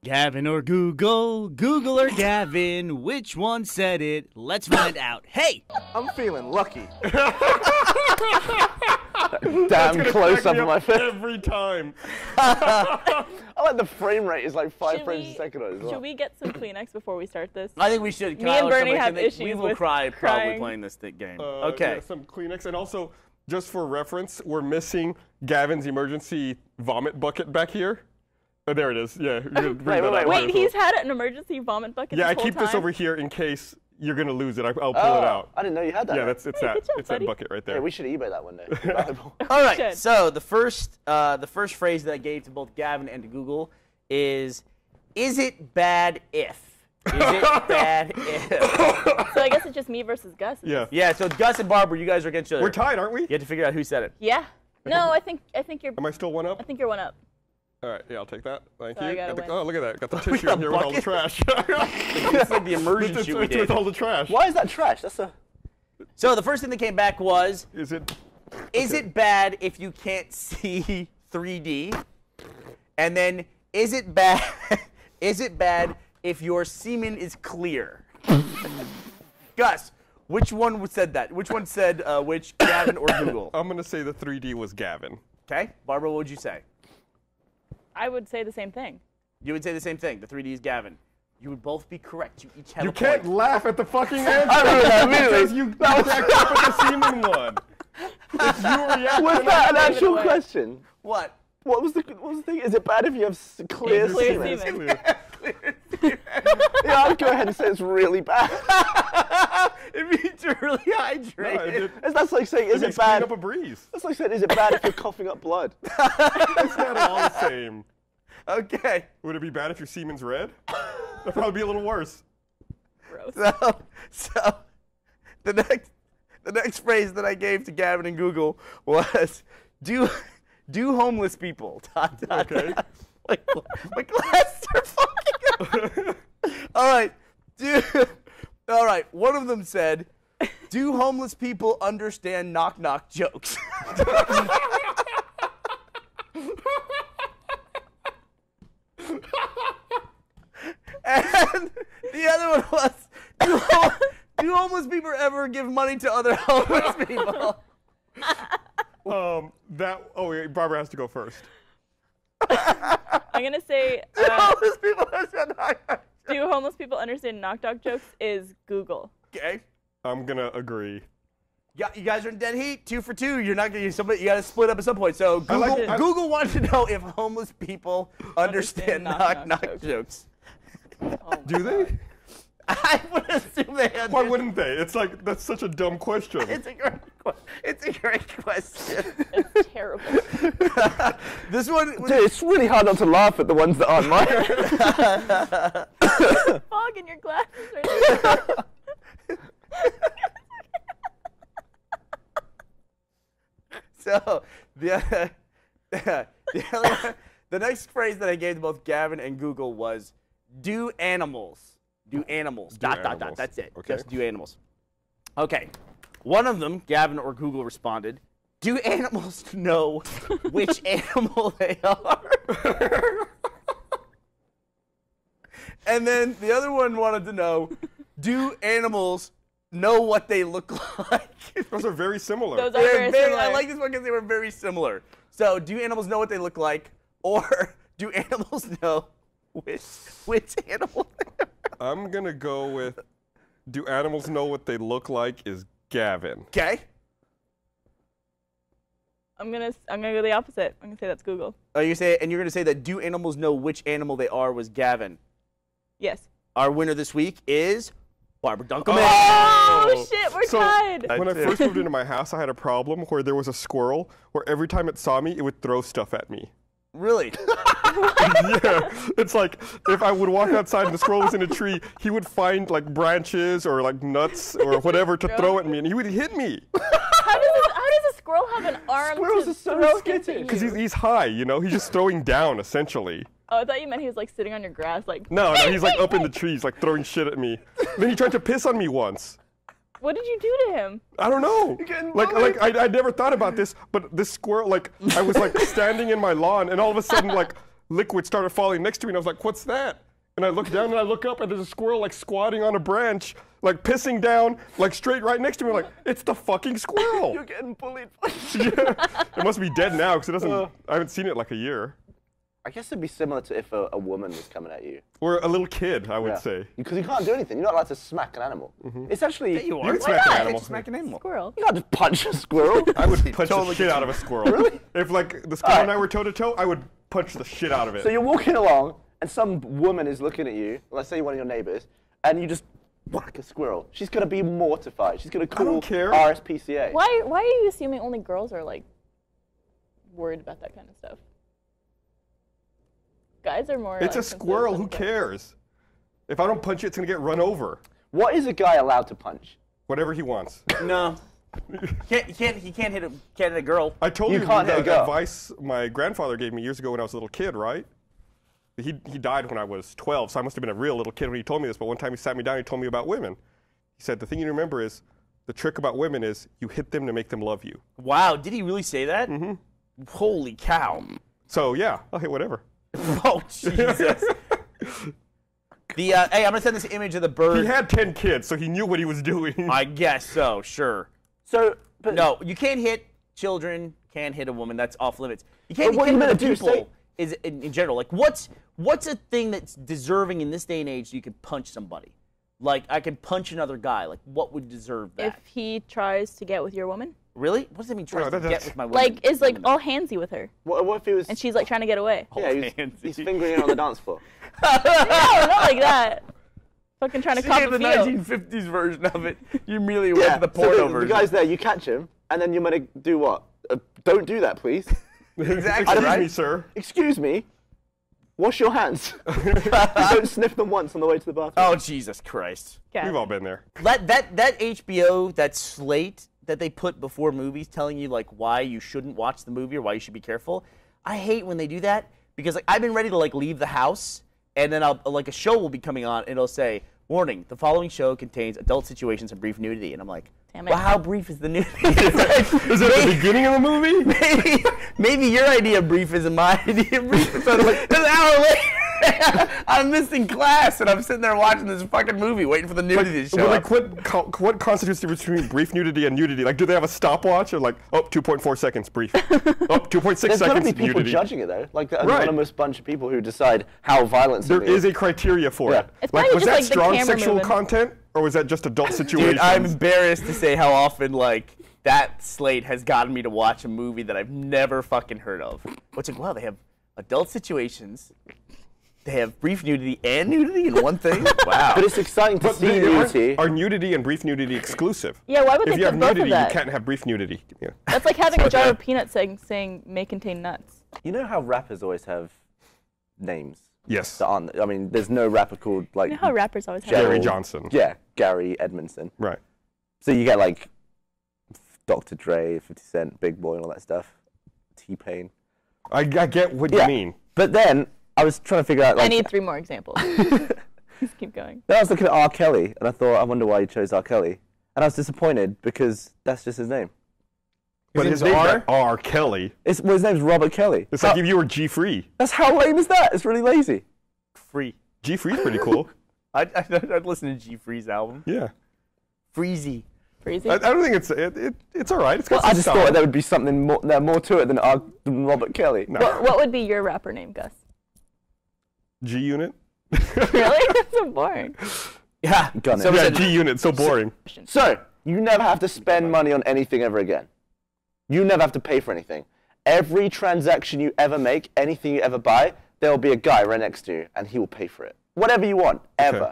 Gavin or Google, Google or Gavin, which one said it? Let's find out. Hey! I'm feeling lucky. Damn close up on my face. Every time. I like the frame rate is like 5 frames a second as well. Should we get some Kleenex before we start this? I think we should. Me and Burnie have issues We will with cry probably crying. playing this game. Okay. Yeah, some Kleenex. And also, just for reference, we're missing Gavin's emergency vomit bucket back here. Oh, there it is. Yeah. Wait, he's had an emergency vomit bucket Yeah, this I whole keep this time? over here in case you're going to lose it. I'll pull it out. I didn't know you had that. Yeah, it's that bucket right there. Yeah, we should eBay that one day. All right, so the first phrase that I gave to both Gavin and to Google is it bad if? Is it bad if? So I guess it's just me versus Gus. Yeah. Yeah, so Gus and Barbara, you guys are against each other. We're tied, aren't we? You have to figure out who said it. Yeah. No, I think you're. Am I still one up? I think you're one up. All right, yeah, I'll take that. Thank So I you. gotta win. Oh, look at that. Got the tissue in here with all the trash. It's like the immersion shoot we did. With all the trash. Why is that trash? That's a... So the first thing that came back was, Is it bad if you can't see 3D? And then, is it bad if your semen is clear? Gus, which one said that? Which one said which, Gavin or Google? I'm going to say the 3D was Gavin. Okay, Barbara, what would you say? I would say the same thing. You would say the same thing. The 3D is Gavin. You would both be correct. You each have You a can't point. laugh at the fucking answer. I remember that immediately. Because you cracked up at the semen one. If you react Was that an actual question? What? What was the thing? Is it bad if you have clear Clear semen? semen. Yeah, I'd go ahead and say it's really bad. It means you're really hydrated. That's like saying, is it bad? Up a breeze. That's like saying, is it bad if you're coughing up blood? It's not all the same. Okay. Would it be bad if your semen's red? That'd probably be a little worse. Gross. So the next phrase that I gave to Gavin and Google was, do homeless people, ... Okay. My glasses are fucking All right. All right. One of them said, do homeless people understand knock-knock jokes? And the other one was, do homeless people ever give money to other homeless people? Wait, Barbara has to go first. I'm gonna say. Homeless people understand knock-knock jokes. Do homeless people understand knock-knock jokes? Is Google. Okay. I'm gonna agree. Yeah, you guys are in dead heat. 2 for 2. You're not gonna. Somebody. You got to split up at some point. So Google, Google wanted to know if homeless people understand knock-knock jokes. Oh, Do they? I would assume they understand. Why wouldn't they? It's like, that's such a dumb question. It's a great question. It's terrible. This one. Dude, it's really hard not to laugh at the ones that aren't mine. Fog in your glasses right there. So the next phrase that I gave to both Gavin and Google was, do animals. Do animals. ... That's it. Okay. Just do animals. Okay. One of them, Gavin or Google, responded, do animals know which animal they are? And then the other one wanted to know, do animals know what they look like? Those are very similar. Those are very similar. I like this one because they were very similar. So, do animals know what they look like, or do animals know which animal they are? I'm gonna go with, do animals know what they look like is Gavin. Okay. I'm gonna go the opposite. I'm gonna say that's Google. Oh, you're gonna say that do animals know which animal they are was Gavin. Yes. Our winner this week is Barbara Dunkelman. Oh shit, we're So, tied. When I first moved into my house, I had a problem where there was a squirrel where every time it saw me, it would throw stuff at me. Really? Yeah, it's like if I would walk outside and the squirrel was in a tree, he would find like branches or like nuts or whatever to throw at me, and he would hit me. How does a squirrel have an arm Squirrels to are so throw skittish. things at Because you? he's high, you know? He's just throwing down, essentially. Oh, I thought you meant he was like sitting on your grass, like. No, he's like up in the trees, like throwing shit at me. Then he tried to piss on me once. What did you do to him? I don't know. I never thought about this, but this squirrel, like, I was like standing in my lawn, and all of a sudden, like, liquid started falling next to me, and I was like, what's that? And I look down and I look up, and there's a squirrel like squatting on a branch, like pissing down, like straight right next to me. I'm like, it's the fucking squirrel. You're getting bullied. Yeah. It must be dead now because it doesn't. I haven't seen it in like a year. I guess it'd be similar to if a woman was coming at you. Or a little kid, I would say. Because you can't do anything. You're not allowed to smack an animal. It's actually... Yeah, you are. can smack an animal. Smack an animal. Squirrel. You can't just punch a squirrel. I would punch Totally the shit out of a squirrel. Really? If like the squirrel and I were toe to toe, I would punch the shit out of it. So you're walking along, and some woman is looking at you, let's say you're one of your neighbors, and you just whack a squirrel. She's going to be mortified. She's going to call don't care. RSPCA. Why are you assuming only girls are like worried about that kind of stuff? Guys are more. It's like, a squirrel. Who sensitive. cares? If I don't punch it, it's gonna get run over. What is a guy allowed to punch? Whatever he wants. No. He can't hit a girl. I told You you, can't hit a the girl. advice my grandfather gave me years ago when I was a little kid, right? He died when I was 12, so I must have been a real little kid when he told me this. But one time he sat me down and he told me about women. He said, the thing you remember is, the trick about women is you hit them to make them love you. Wow, did he really say that? Mm-hmm. Holy cow. So yeah, I'll hit whatever. Oh, Jesus. Hey, I'm going to send this image of the bird. He had 10 kids, so he knew what he was doing. I guess so, sure. So, but No, you can't hit children, can't hit a woman. That's off limits. You can't But what hit are you other gonna do, people say- is in general. Like, what's a thing that's deserving in this day and age so you can punch somebody? Like, I can punch another guy. Like, what would deserve that? If he tries to get with your woman, Really? What does that mean, tries to that's- get with my woman? like is like all handsy with her, what if he was... and she's like trying to get away. yeah, he's fingering her on the dance floor. No, not like that. Fucking trying to She cop gave a the feel. 1950s version of it. You immediately went to the so porno the version. guy's there, you catch him, and then you're going to do what? Don't do that, please. Exactly, Excuse right? me, sir. Excuse me. Wash your hands. Don't sniff them once on the way to the bathroom. Oh, Jesus Christ. Gavin. We've all been there. That HBO, that slate that they put before movies telling you, like, why you shouldn't watch the movie or why you should be careful, I hate when they do that because, like, I've been ready to, like, leave the house, and then like, a show will be coming on, and it'll say, warning, the following show contains adult situations and brief nudity. And I'm like, Damn it. well, how brief is the nudity? It's like, Is that the beginning of the movie? maybe your idea of brief isn't my idea of brief. So like, an hour later, I'm missing class, and I'm sitting there watching this fucking movie, waiting for the nudity to show But up. like, what constitutes the difference between brief nudity and nudity? Like, do they have a stopwatch or like, 2.4 seconds brief, 2.6 There's got to seconds be people nudity? judging it, though. Like, the Right. anonymous bunch of people who decide how violent There something is a criteria for Yeah. it. It's Like, probably was just, that like, the strong camera sexual moving. content, or was that just adult situations? Dude, I'm embarrassed to say how often, like, that slate has gotten me to watch a movie that I've never fucking heard of. What's like, wow, they have adult situations, they have brief nudity and nudity in one thing? Wow. But it's exciting to see nudity. Are nudity and brief nudity exclusive? Yeah, why would If they you have put both nudity, of that? you can't have brief nudity. Yeah. That's like having a Fuck jar that. of peanuts saying may contain nuts. You know how rappers always have names Yes. that aren't... I mean, there's no rapper called, like... You know how rappers always have Gary Gerald- Johnson. Yeah, Gary Edmondson. Right. So you get, like, Dr. Dre, 50 Cent, Big Boy, and all that stuff. T-Pain. I get what you Yeah. mean. But then, I was trying to figure out, like... I need 3 more examples. Just keep going. Then I was looking at R. Kelly, and I thought, I wonder why he chose R. Kelly. And I was disappointed, because that's just his name. But name's his name's R? not R. Kelly. Well, his name's Robert Kelly. It's like if you were G Free. That's how lame is that? It's really lazy. Free. G Free's pretty cool. I'd listen to G Free's album. Yeah. Freezy. Freezy. I don't think it's all right. It's got I some just style. thought there would be something more to it than Robert Kelly. No. What would be your rapper name, Gus? G Unit. Really? That's so boring. Yeah. Gun it. Someone Yeah, said- G Unit. So boring. So, you never have to spend money on anything ever again. You never have to pay for anything. Every transaction you ever make, anything you ever buy, there will be a guy right next to you, and he will pay for it. Whatever you want, ever. Okay.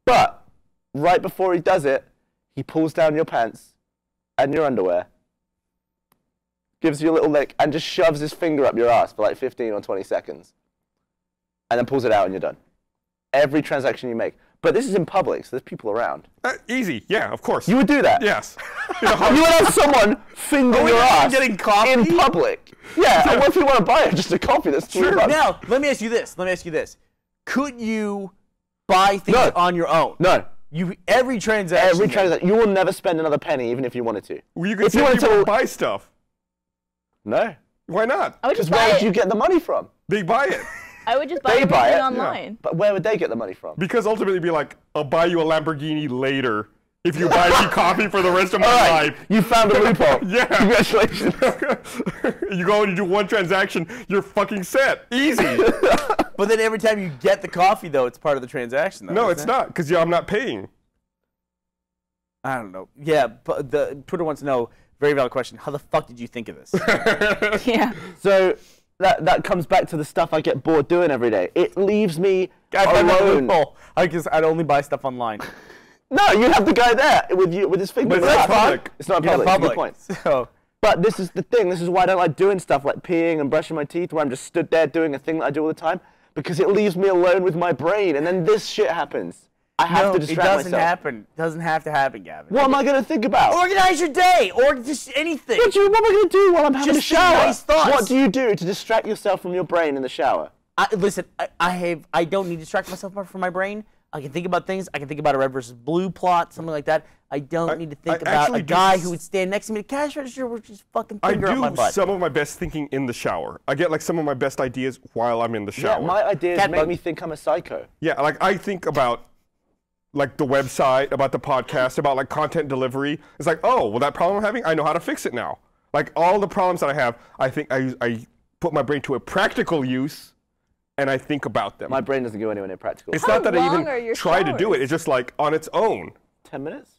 But, right before he does it, he pulls down your pants and your underwear, gives you a little lick, and just shoves his finger up your ass for like 15 or 20 seconds. And then pulls it out and you're done. Every transaction you make. But this is in public, so there's people around. Easy. Yeah, of course. You would do that? Yes. You would have someone finger your ass getting coffee? in public. Yeah, and what if you want to buy it? Just a coffee that's $3. Now, let me ask you this. Could you buy things No. on your own? No. Every transaction. Every transaction. You will never spend another penny, even if you wanted to. Well, you could If you say wanted people to- buy stuff. No. Why not? I would Because just where buy would you it. get the money from? They buy it. I would just buy They buy everything it. online. But where would they get the money from? I would just buy They buy everything it. online. But where would they get the money from? Because ultimately, it'd be like, I'll buy you a Lamborghini later if you buy me coffee for the rest of my All right, life. you found a loophole. Yeah. Congratulations. You go and you do one transaction, you're fucking set. Easy. But then every time you get the coffee, though, it's part of the transaction. Though, No, isn't it's it? not, because I'm not paying. I don't know. Yeah, but the Twitter wants to know, very valid question, how the fuck did you think of this? Yeah. So that comes back to the stuff I get bored doing every day. It leaves me I found that alone. loophole. I'd only buy stuff online. No, you have the guy there with his finger. But it's not public. It's not Yeah, public. It's a good public. point. So, But this is the thing. This is why I don't like doing stuff like peeing and brushing my teeth, where I'm just stood there doing a thing that I do all the time, because it leaves me alone with my brain, and then this shit happens. I have no, to it distract doesn't myself. happen. It doesn't have to happen, Gavin. What am I going to think about? Organize your day, or just anything. What am I going to do while I'm having Just a shower? think nice thoughts. What do you do to distract yourself from your brain in the shower? Listen, I don't need to distract myself from my brain. I can think about things. I can think about a red versus blue plot, something like that. I don't need to think I about actually a do guy s- who would stand next to me at the cash register with his fucking I finger up my do butt. some of my best thinking in the shower. I get like some of my best ideas while I'm in the shower. Yeah, my ideas Cat make bug. me think I'm a psycho. Yeah, like I think about like the website, about the podcast, about like content delivery. It's like, oh, well, that problem I'm having, I know how to fix it now. Like all the problems that I have, I think I put my brain to a practical use, and I think about them. My brain doesn't go anywhere near practical. It's How not that I long are even your try to do showers? it. It's just like on its own. 10 minutes?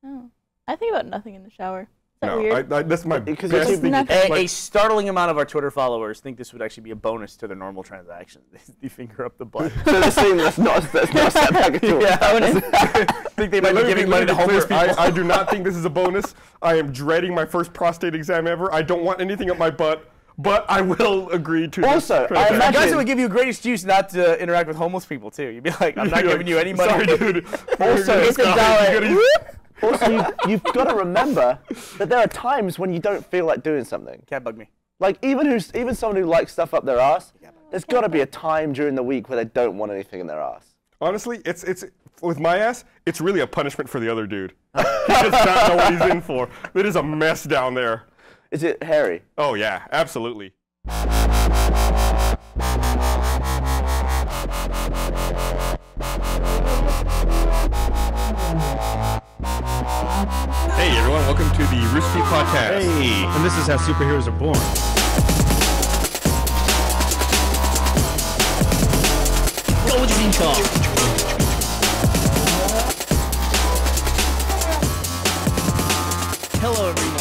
Oh. I think about nothing in the shower. Is that No, weird? that's my Because best you're thinking. nothing. A startling amount of our Twitter followers think this would actually be a bonus to their normal transactions. They finger up the butt. So they're saying that's not a setback at all. Think they might be Let me giving money to clear. homeless people. I do not think this is a bonus. I am dreading my first prostate exam ever. I don't want anything up my butt, but I will agree to Also, this I transaction. imagine- Guys, it would give you a great excuse not to interact with homeless people too. You'd be like, I'm not You're giving you any money. Sorry, dude. Also, it's $1. Also, you've got to remember that there are times when you don't feel like doing something. Can't bug me. Like even someone who likes stuff up their ass, there's got to be a time during the week where they don't want anything in their ass. Honestly, it's with my ass, it's really a punishment for the other dude. He does not know what he's in for. It is a mess down there. Is it hairy? Oh yeah, absolutely. Hey everyone, welcome to the Rooster Teeth Podcast. Hey, and this is how superheroes are born. Golden Talk. Hello, everybody.